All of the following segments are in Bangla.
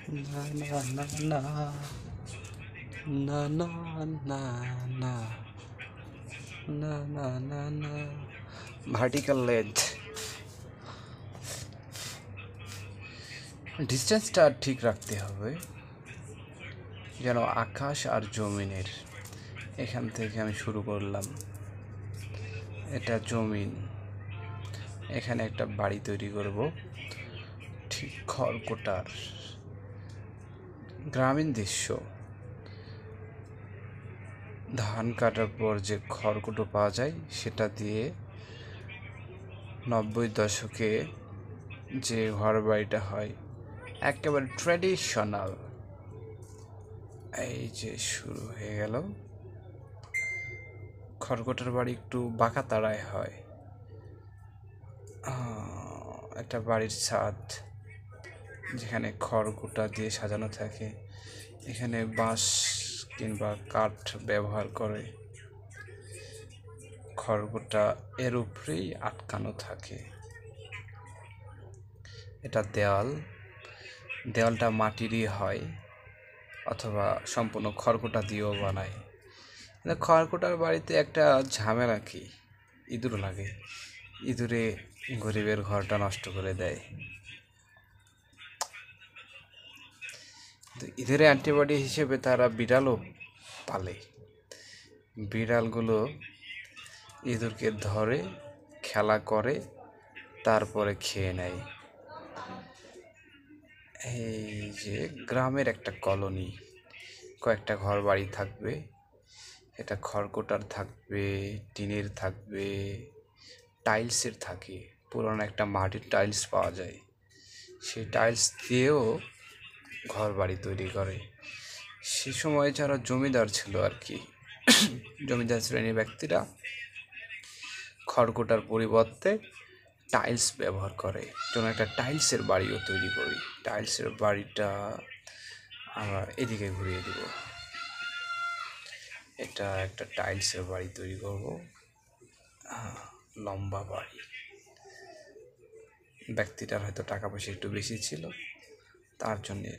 না না না না না না না না না না না না ভার্টিক্যাল লেজ ডিস্টেন্সটা ঠিক রাখতে হবে যেন আকাশ আর জমিনের এখান থেকে আমি শুরু করলাম। এটা জমিন, এখানে একটা বাড়ি তৈরি করব ঠিক খড়কুটার গ্রামীণ দৃশ্য। ধান কাটার পর যে খড়কুটো পাওয়া যায় সেটা দিয়ে 90 দশকে যে ঘর বাড়িটা হয় একেবারে ট্র্যাডিশনাল। এই যে শুরু হয়ে গেল। খড়কুটার বাড়ি একটু বাঁকা তাড়ায় হয়। একটা বাড়ির ছাদ যেখানে খড়কুটা দিয়ে সাজানো থাকে, এখানে বাঁশ কিংবা কাঠ ব্যবহার করে। খড়কুটা এর উপরেই আটকানো থাকে। এটা দেওয়ালটা মাটিরই হয় অথবা সম্পূর্ণ খড়কুটা দিয়েও বানায়। খড়কুটার বাড়িতে একটা ঝামেলা কি, ইঁদুর লাগে। ইঁদুরে গরিবের ঘরটা নষ্ট করে দেয়। ইঁদুরের অ্যান্টিবডি হিসেবে তারা বিড়ালও পালে। বিড়ালগুলো ইঁদুরকে ধরে খেলা করে তারপরে খেয়ে নেয়। এই যে গ্রামের একটা কলোনি, কয়েকটা ঘর বাড়ি থাকবে। এটা খড়কুটার থাকবে, টিনের থাকবে, টাইলসের থাকে। পুরনো একটা মাটির টাইলস পাওয়া যায়, সেই টাইলস দিয়েও ঘর বাড়ি তৈরি করে। সে সময় যারা জমিদার ছিল আর কি, জমিদার শ্রেণীর ব্যক্তিরা খড়কুটার পরিবর্তে টাইলস ব্যবহার করে। যেমন একটা টাইলসের বাড়িও তৈরি করি। টাইলসের বাড়িটা আমরা এদিকে ঘুরিয়ে দেব। এটা একটা টাইলসের বাড়ি তৈরি করব, লম্বা বাড়ি। ব্যক্তিটার হয়তো টাকা পয়সা একটু বেশি ছিল, তার জন্যে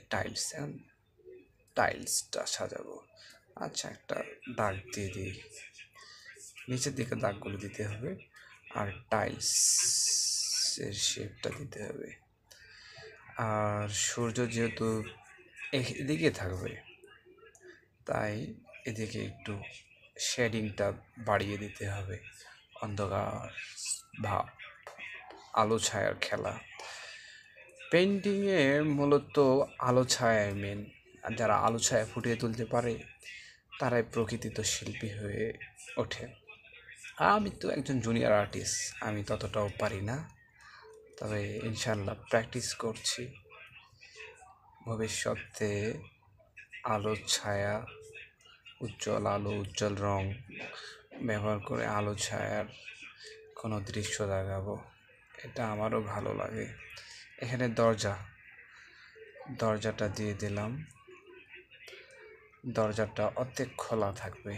টাইলসটা সাজাবো। আচ্ছা, একটা দাগ দিয়ে দিই, নিচের দিকে দাগগুলো দিতে হবে আর টাইলসের শেপটা দিতে হবে। আর সূর্য যেহেতু এদিকে থাকবে, তাই এদিকে একটু শেডিংটা বাড়িয়ে দিতে হবে। অন্ধকার ভাব, আলো ছায়ার খেলা। পেন্টিংয়ে মূলত আলো ছায়া মেন। আর যারা আলো ছায়া ফুটিয়ে তুলতে পারে তারাই প্রকৃতিত শিল্পী হয়ে ওঠে। আমি তো একজন জুনিয়র আর্টিস্ট, আমি ততটাও পারি না, তবে ইনশাল্লাহ প্র্যাকটিস করছি। ভবিষ্যতে আলো ছায়া, উজ্জ্বল আলো, উজ্জ্বল রং ব্যবহার করে আলো ছায়ার কোনো দৃশ্য দেখাবো। এটা আমারও ভালো লাগে। এখানে দরজাটা দিয়ে দিলাম। দরজাটা অর্ধেক খোলা থাকবে।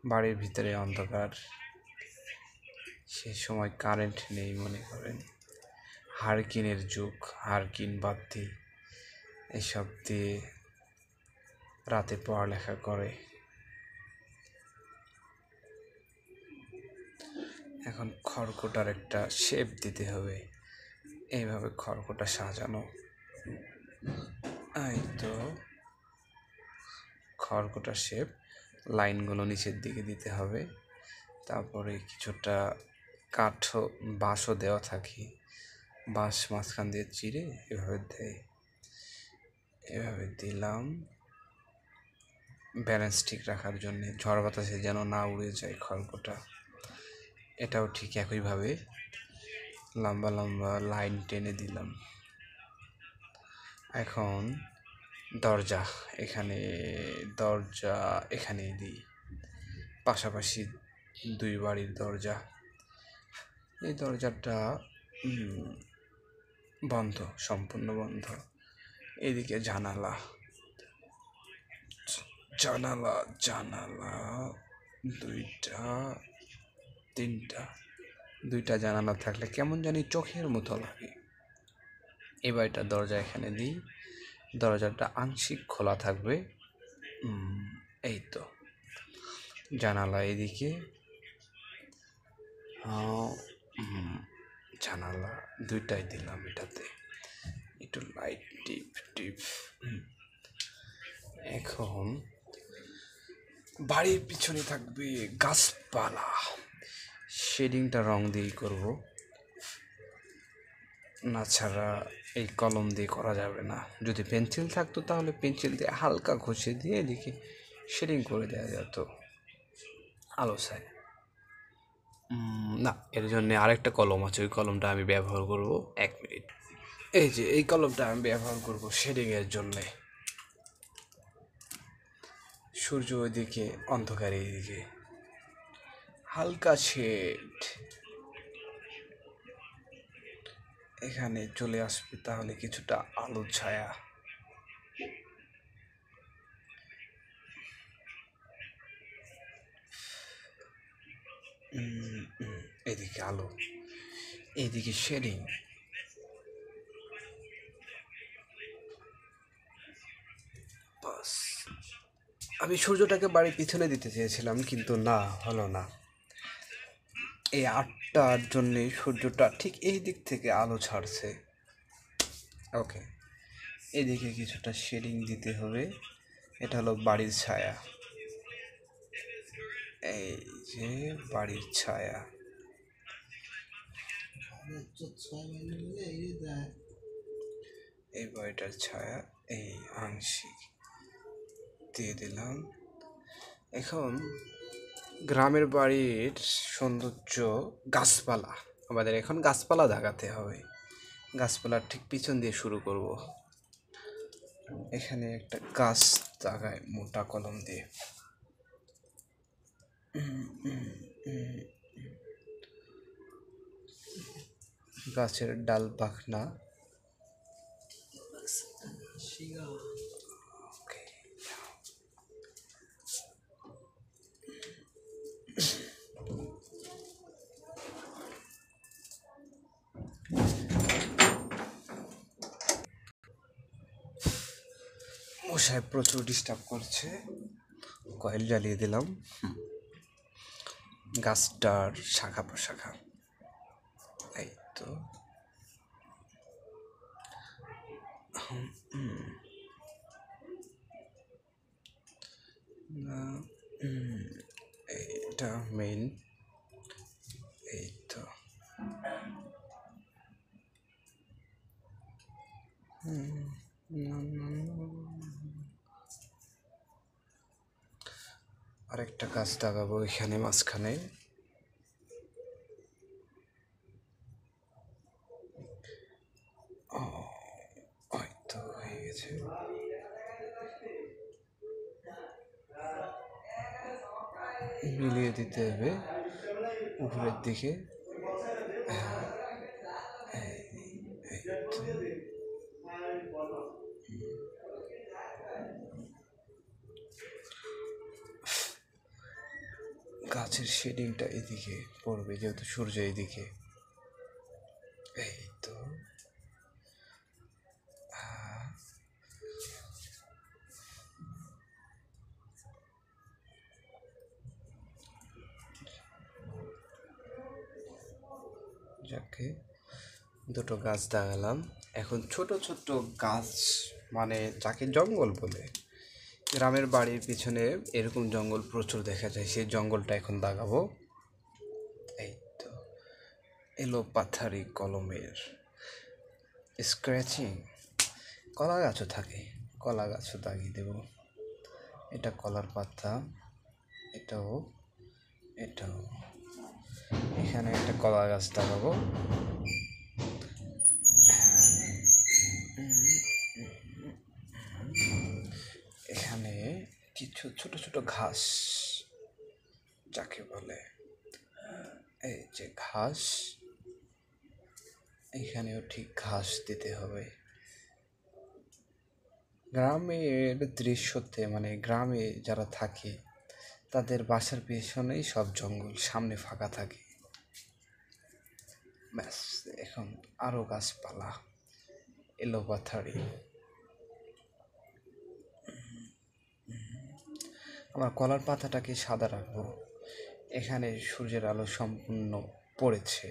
বাড়ির ভিতরে অন্ধকার, সেই সময় কারেন্ট নেই মনে করেন। হারকিনের যুগ, হারকিন বাতি এসব দিয়ে রাতে পড়ালেখা করে। এখন খড়কুটার একটা শেপ দিতে হবে। এইভাবে খড়কুটা সাজানো। এই তো খড়কুটার শেপ, লাইনগুলো নিচের দিকে দিতে হবে। তারপরে কিছুটা বাঁশও দেওয়া থাকে, বাঁশ মাঝখান দিয়ে চিরে এভাবে দেয়। এভাবে দিলাম ব্যালেন্স ঠিক রাখার জন্যে, ঝড় বাতাসে যেন না উড়ে যায় খড়কুটা। এটাও ঠিক একইভাবে লম্বা লম্বা লাইন টেনে দিলাম। এখন দরজা এখানে দিই, পাশাপাশি দুই বাড়ির দরজা। এই দরজাটা বন্ধ, সম্পূর্ণ বন্ধ। এদিকে জানালা দুইটা জানালা থাকলে কেমন জানি চোখের মতো লাগে। এবার এটা দরজা এখানে দিই, দরজাটা আংশিক খোলা থাকবে। এই তো জানালা এদিকে, জানালা দুইটাই দিলাম। এটাতে একটু লাইট টিপ টিপ। এখন বাড়ির পিছনে থাকবে গাছপালা, শেডিংটা রং দিয়েই করব, না ছাড়া এই কলম দিয়ে করা যাবে না। যদি পেন্সিল থাকতো তাহলে পেন্সিল দিয়ে হালকা ঘষে দিয়ে এদিকে শেডিং করে দেওয়া যেত আলো ছায়। না, এর জন্যে আরেকটা কলম আছে, ওই কলমটা আমি ব্যবহার করব। 1 মিনিট। এই যে এই কলমটা আমি ব্যবহার করব শেডিংয়ের জন্যে। সূর্য ওইদিকে, অন্ধকার এইদিকে, হালকা শেড এখানে চলে আসবে, তাহলে কিছুটা আলো ছায়া। এদিকে আলো, এদিকে শেডিং। বাস, আমি সূর্যটাকে বাড়ির পিছনে দিতে চেয়েছিলাম, কিন্তু না, হলো না। এই 8টার জন্যে সূর্যটা ঠিক এই দিক থেকে আলো ছাড়ছে। ওকে, এদিকে কিছুটা শেডিং দিতে হবে। এটা হলো বাড়ির ছায়া, এই যে বাড়ির ছায়া। এই বাড়িটার ছায়া এই আংশিক দিয়ে দিলাম। এখন গ্রামের বাড়ির সৌন্দর্য গাছপালা, আমাদের এখন গাছপালা দাগাতে হবে। গাছপালার ঠিক পিছন দিয়ে শুরু করব। এখানে একটা গাছ দাগায় মোটা কলম দিয়ে। গাছের ডাল পাখনা। মশায় প্রচুর ডিস্টার্ব করছে, কয়েল জ্বালিয়ে দিলাম। গাছটার শাখা প্রশাখা, এই তো। এইটা মেইন, এই তো। আরেকটা গাছ লাগাবো এখানে মাঝখানে। হয়তো হয়ে গেছে। মিলিয়ে দিতে হবে উপরের দিকে। গাছের শেডিংটা এদিকে পড়বে, যেহেতু সূর্য এইদিকে। এই তো, যাকে দুটো গাছ দাগালাম। এখন ছোট ছোট গাছ, মানে যাকে জঙ্গল বলে, গ্রামের বাড়ির পিছনে এরকম জঙ্গল প্রচুর দেখা যায়, সেই জঙ্গলটা এখন দাগাবো। এই তো, এলো পাথারি কলমের স্ক্র্যাচিং। কলা গাছও থাকে, কলা গাছও দাগিয়ে দেব। এটা কলার পাতা, এটাও, এটাও। এখানে একটা কলা গাছ দাগাবো। এখানে কিছু ছোট ছোট ঘাস, যাকে বলে এই যে ঘাস, এখানেও ঠিক ঘাস দিতে হবে। গ্রামের দৃশ্যতে, মানে গ্রামে যারা থাকে তাদের বাসার পেছনেই সব জঙ্গল, সামনে ফাঁকা থাকে। ব্যাস, এখন আরও গাছপালা, এলো পাথারি। আমার কলার পাতাটাকে সাদা রাখবো, এখানে সূর্যের আলো সম্পূর্ণ পড়েছে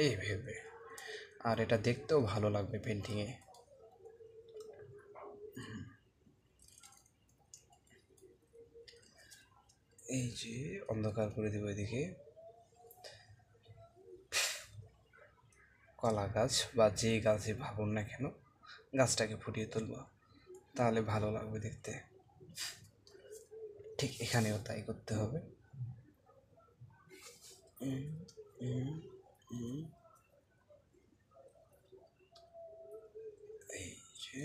এই ভেবে, আর এটা দেখতেও ভালো লাগবে পেন্টিংয়ে। এই যে অন্ধকার করে দেবো এদিকে, কলা গাছ বা যে গাছে ভাবুন না কেন, গাছটাকে ফুটিয়ে তুলব, তাহলে ভালো লাগবে দেখতে। ঠিক এখানেও তাই করতে হবে। এই যে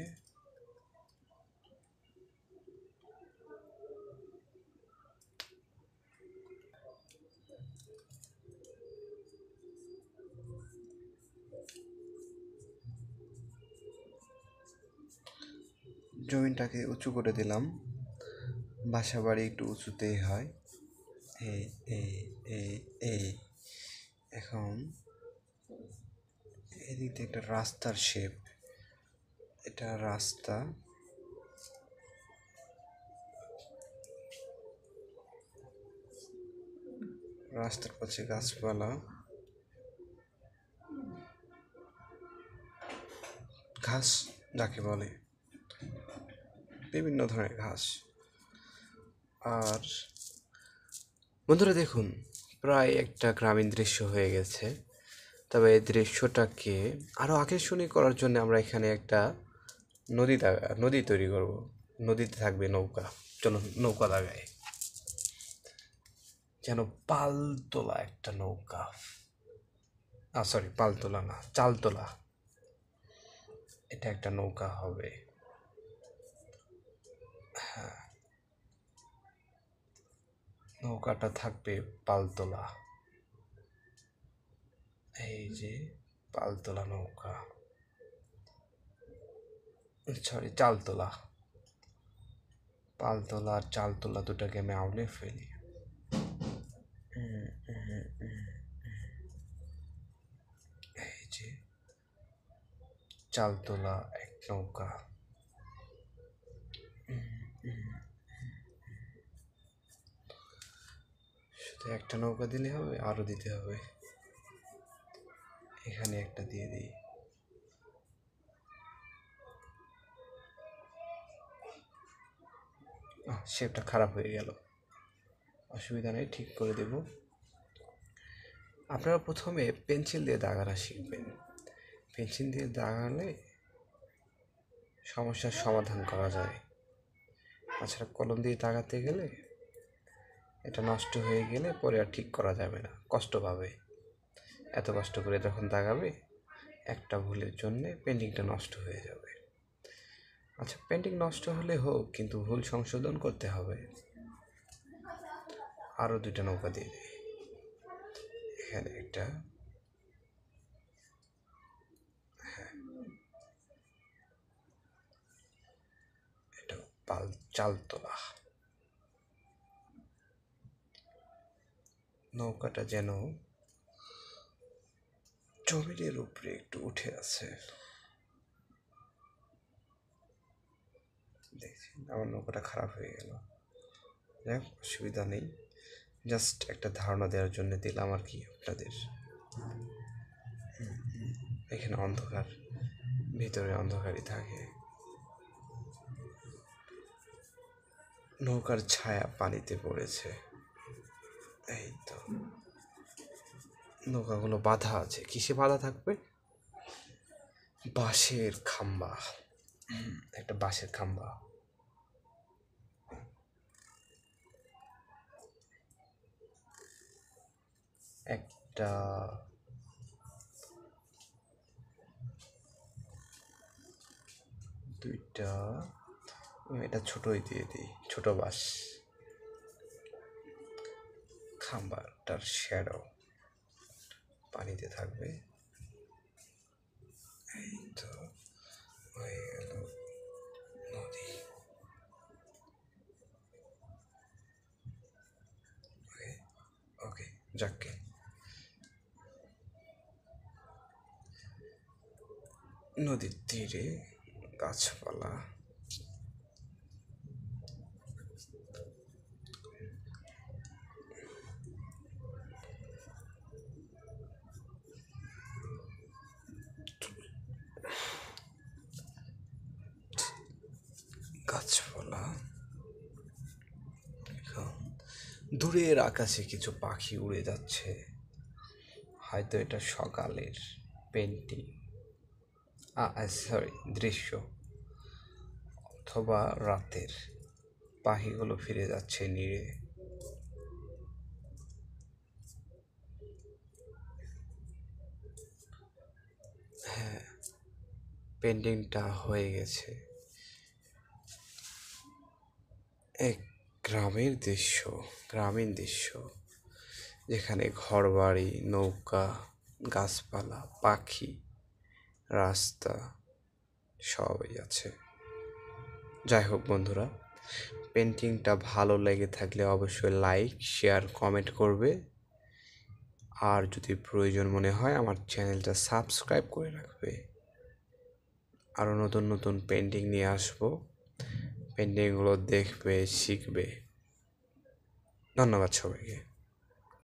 জমিনটাকে উঁচু করে দিলাম, বাসা বাড়ি একটু উঁচুতেই হয়। এই এই এই এই এখন এদিক দিয়ে একটা রাস্তার শেপ, এটা রাস্তা, রাস্তার পাশে গাছপালা, ঘাস যাকে বলে, বিভিন্ন ধরনের ঘাস। আর বন্ধুরা দেখুন, প্রায় একটা গ্রামীণ দৃশ্য হয়ে গেছে। তবে এই দৃশ্যটাকে আরও আকর্ষণীয় করার জন্য আমরা এখানে একটা নদী তৈরি করব। নদীতে থাকবে নৌকা, চলো নৌকা লাগাই, যেন পালতোলা একটা নৌকা, সরি পালতোলা না, চালতোলা, এটা একটা নৌকা হবে। হ্যাঁ, নৌকাটা থাকবে পালতোলা, এই যে পালতোলা নৌকা, সরি চালতোলা, পালতোলা আর চালতোলা দুটাকে আমি আউলে ফেলি। এই যে চালতোলা এক নৌকা, শুধু একটা নৌকা দিলে হবে, আরও দিতে হবে। এখানে একটা দিয়ে দিই, শেপটা খারাপ হয়ে গেল, অসুবিধা নেই, ঠিক করে দেব। আপনারা প্রথমে পেন্সিল দিয়ে দাগানো শিখবেন। পেন্সিল দিয়ে দাগালে সমস্যার সমাধান করা যায়। তাছাড়া কলম দিয়ে দাগাতে গেলে এটা নষ্ট হয়ে গেলে পরে আর ঠিক করা যাবে না, কষ্ট পাবে। এত কষ্ট করে যখন দাগাবে, একটা ভুলের জন্যে পেন্টিংটা নষ্ট হয়ে যাবে। আচ্ছা, পেন্টিং নষ্ট হলে হোক, কিন্তু ভুল সংশোধন করতে হবে। আরও দুইটা নৌকা দিয়ে দিই, এখানে একটা, হ্যাঁ, এটা চালতোলা। নৌকাটা যেন জমিনের উপরে একটু উঠে আছে, দেখছেন আমার নৌকাটা খারাপ হয়ে গেল, যাক অসুবিধা নেই, জাস্ট একটা ধারণা দেওয়ার জন্য দিলাম আর কি আপনাদের। এখানে অন্ধকার, ভিতরে অন্ধকারই থাকে, নৌকার ছায়া পানিতে পড়েছে, এই তো। নৌকাগুলো বাঁধা আছে, কিসে বাঁধা থাকবে? বাঁশের খাম্বা, একটা বাঁশের খাম্বা, একটা দুইটা, এটা ছোটই দিয়ে দিই, ছোট বাঁশ, খাম্বাটার শ্যাডো পানিতে থাকবে, এই তো হয়ে গেল নদী। ওকে ওকে, যাকে নদীর তীরে গাছপালা, দূরের আকাশে কিছু পাখি উড়ে যাচ্ছে, হয়তো এটা সকালের পেন্টিং, সরি দৃশ্য, অথবা রাতের। পাখিগুলো ফিরে যাচ্ছে নিড়ে। হ্যাঁ, পেন্টিংটা হয়ে গেছে। এক গ্রামের দৃশ্য, গ্রামীণ দৃশ্য, যেখানে ঘরবাড়ি, নৌকা, গাছপালা, পাখি, রাস্তা সবই আছে। যাই হোক বন্ধুরা, পেন্টিংটা ভালো লেগে থাকলে অবশ্যই লাইক, শেয়ার, কমেন্ট করবে। আর যদি প্রয়োজন মনে হয় আমার চ্যানেলটা সাবস্ক্রাইব করে রাখবে। আরও নতুন নতুন পেন্টিং নিয়ে আসবো, পেন্টিংগুলো দেখবে, শিখবে। ধন্যবাদ সবাইকে।